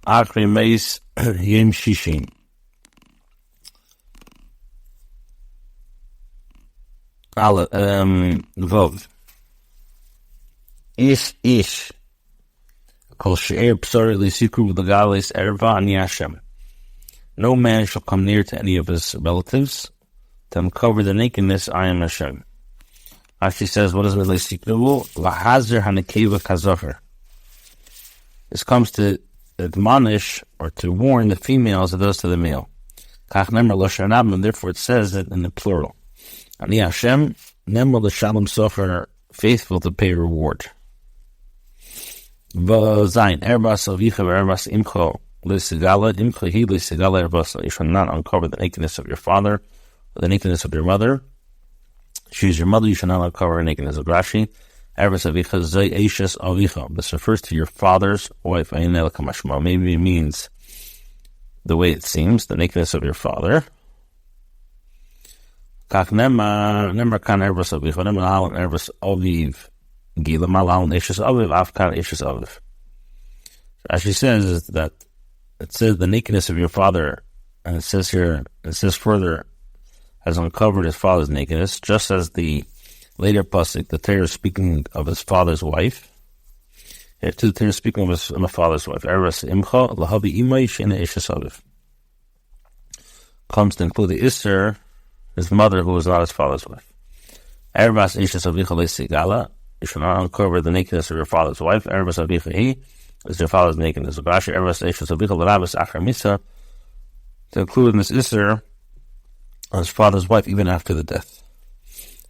Acharei meis yom shishim. Vov. Ish. Kol she'er psori lisikru v'legales erva ani Hashem. No man shall come near to any of his relatives to uncover the nakedness. I am Hashem. Rashi says, what does it lisikru? Lahazer hanekeva kazofer. This comes to admonish or to warn the females as those to the male. Kach nemer losher nabim. Therefore, it says it in the plural. Ani Hashem nemer l'shalom sofer, faithful to pay reward. V'zayin erbas avicha v'erbas imcho l'sigala imcho hi l'sigala erbasa. You shall not uncover the nakedness of your father or the nakedness of your mother. She is your mother. You shall not uncover the nakedness of Rashi. Erbas avicha zay eishes avicha. This refers to your father's wife. Einel kamashma. Maybe it means the way it seems, the nakedness of your father. Kach nemar kan erbas avicha nemar halon erbas aviv. Rashi says that it says the nakedness of your father, and it says further, has uncovered his father's nakedness, just as the later pasuk, the Torah is speaking of his father's wife. Here too, the Torah is speaking of his father's wife. Comes to include the Isser, his mother, who was not his father's wife. You shall not uncover the nakedness of your father's wife. Erbas avicha hi is your father's nakedness. Rashi erbas eishes avicha l'rabas achar misa, to include in this Isser his father's wife even after the death.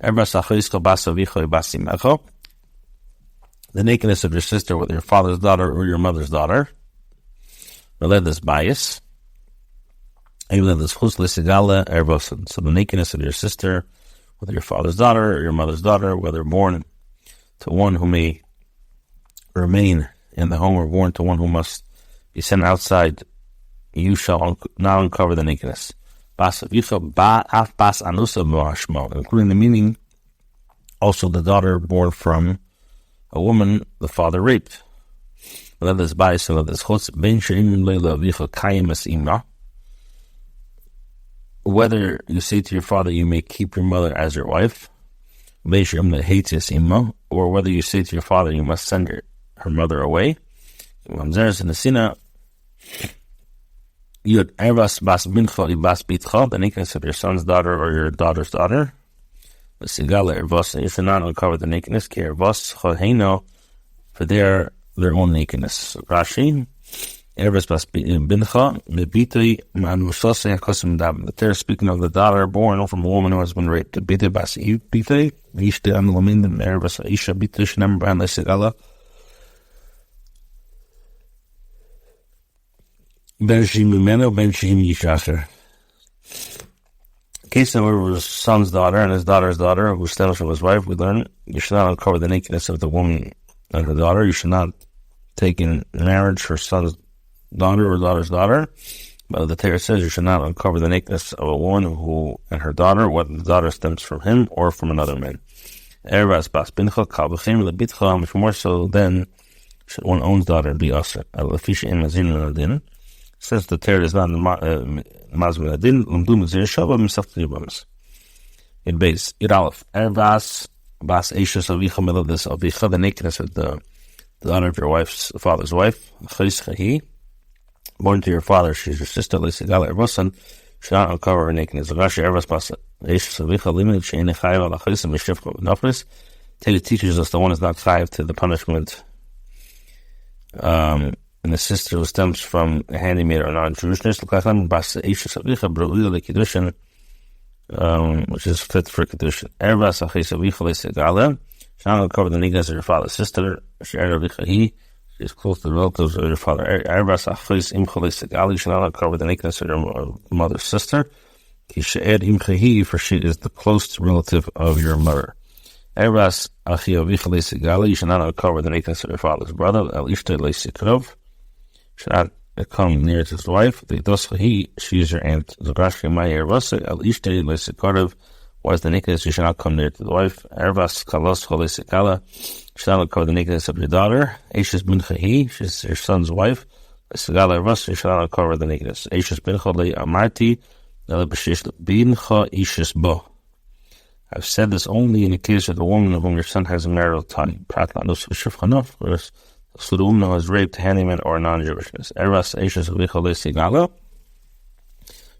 Erbas achoisko bas avicha bas imecho, the nakedness of your sister, whether your father's daughter or your mother's daughter. Meled this bias. Even this chus l'sigala erbosan. So the nakedness of your sister, whether your father's daughter or your mother's daughter, whether born to one who may remain in the home or born to one who must be sent outside, you shall not uncover the nakedness. Including the meaning, also the daughter born from a woman the father raped. Whether you say to your father, you may keep your mother as your wife, or whether you say to your father, you must send her mother away. The nakedness of your son's daughter or your daughter's daughter. You should not uncover the nakedness, for they are their own nakedness. Rashi. The Torah is speaking of the daughter born from a woman who has been raped. Case of his son's daughter and his daughter's daughter, who stems from his wife, we learn you should not uncover the nakedness of the woman and her daughter. You should not take in marriage her son's daughter or daughter's daughter. But the Torah says you should not uncover the nakedness of a woman who and her daughter, whether the daughter stems from him or from another man. If more so, then should one own daughter be usher. Says the Torah is not mazmin adin lumdu mizir shava misaf tzibams. In base, it aleph erbas bas eishas avicha melodas avicha, the nakedness of the daughter of your wife's father's wife. Chayis born to your father, she's your sister. Leisigala erbosan should not uncover her nakedness. Rashi erbas bas eishas avicha limit she'ene chayav al achayis mishivcha v'nafris. Torah teaches us the one is not chayav to the punishment. And the sister who stems from a handmaid or non-Jewishness, which is fit for Kedushin. Shall not cover the nakedness of your father's sister. She is close to the relatives of your father. Shall not cover the nakedness of your mother's sister. For she is the close relative of your mother. You should not uncover the nakedness of your father's brother. Should not come near to his wife. She is your aunt. Why is the nakedness? You should not come near to the wife. Should not uncover the nakedness of your daughter. She's your son's wife. Segala Rus, you shall not cover the nakedness. Eishes bincha le amarti, bincha ishes bo. I've said this only in the case of the woman of whom your son has a marital tie. Pratla no shifchanov, whereas the woman has raped handyman or non-Jewishness. Eras Eishes bincha le segala.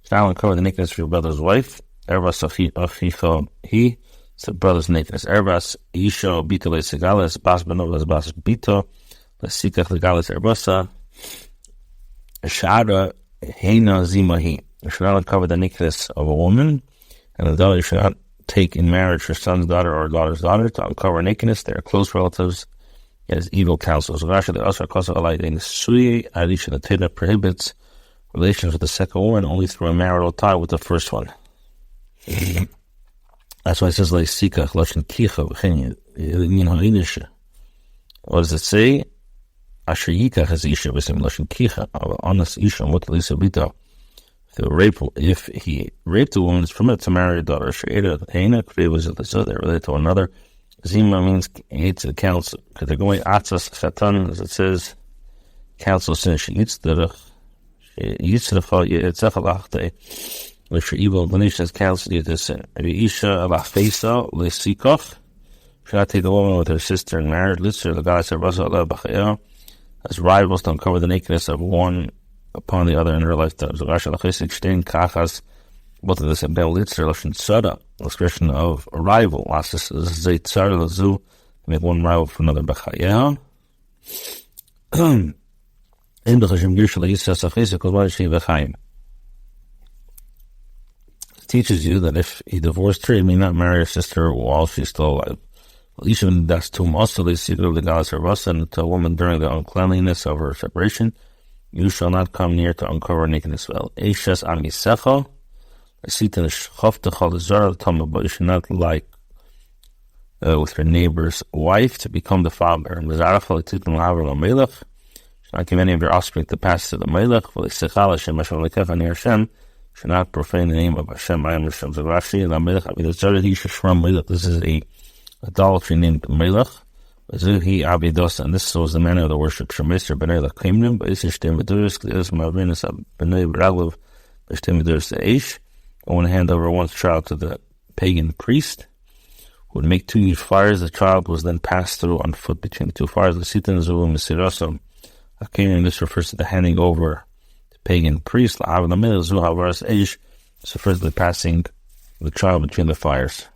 Shall uncover the nakedness of your brother's wife. Eras achicha he. It's the brother's nakedness. Eras isha bita le segala. Es bas benov es bas bito. Lesikach legalis erbasa. Shara heina zimahi. You should not uncover the nakedness of a woman, and the daughter should not take in marriage her son's daughter or daughter's daughter to uncover nakedness. They are close relatives. It is evil counsel. So Rashi the Asar Kosa Alai in Suyi Arisha the Teda prohibits relations with the second woman only through a marital tie with the first one. That's why it says like Sikach Lashon Kicha V'chen. What does it say? Asher Yikach is Isha V'sim Lashon Kicha. Honest Isha Mutalisa Bita. If he raped a woman, it's permitted to marry a daughter. She'eda Heina Kreva Zilisa. They're related to another. Zima means hates the counsel because they're going Atzas Chatan, as it says. Counsel says she eats the Yitzchalachte. Which are evil inclinations counsel you to sin. Isha Alafesa Lesikoch. Should not take the woman with her sister in marriage. Litzer the guy said Rasa Allah Bachaya. As rivals to uncover the nakedness of one upon the other in her lifetime. So Rashi Lachesik Shtein Kachas. Both of this have been Litzer Lashon Tzara, expression of a rival. Last is Zay Tzara Lazu. Make one rival for another Bachaya. In Bechashim Girsha Lachesik Lachesik Lachesik Lachesik teaches you that if he divorced her, he may not marry her sister while she's still alive. Well, even that's too mostly secret of the goddess of Rasa, and to a woman during the uncleanliness of her separation, you shall not come near to uncover nakedness. Well, Eishes Amisecha, I see to the Shchoftecha the Zara Tama, but you should not lie with your neighbor's wife to become the father. And the Zarafa Letitim Lavar Melech, should not give any of your offspring to pass to the Melech. Well, Sechal Hashem Hashem Lekecha Near Hashem. Should not profane the name of Hashem. I am Hashem. Rashi and Melech. This is a idolatry named Melech. Zuhi Abidos, and this was the manner of the worship. Shemesher Bnei Lachimnim, but Isish Temidurus, Klias Mavinus Bnei Braglev, Beshtemidurus Eish. I want to hand over one's child to the pagan priest, who would make 2 huge fires. The child was then passed through on foot between the 2 fires. The Sitan Zu Misirasam. This refers to the handing over pagan priest, so first the passing the child between the fires.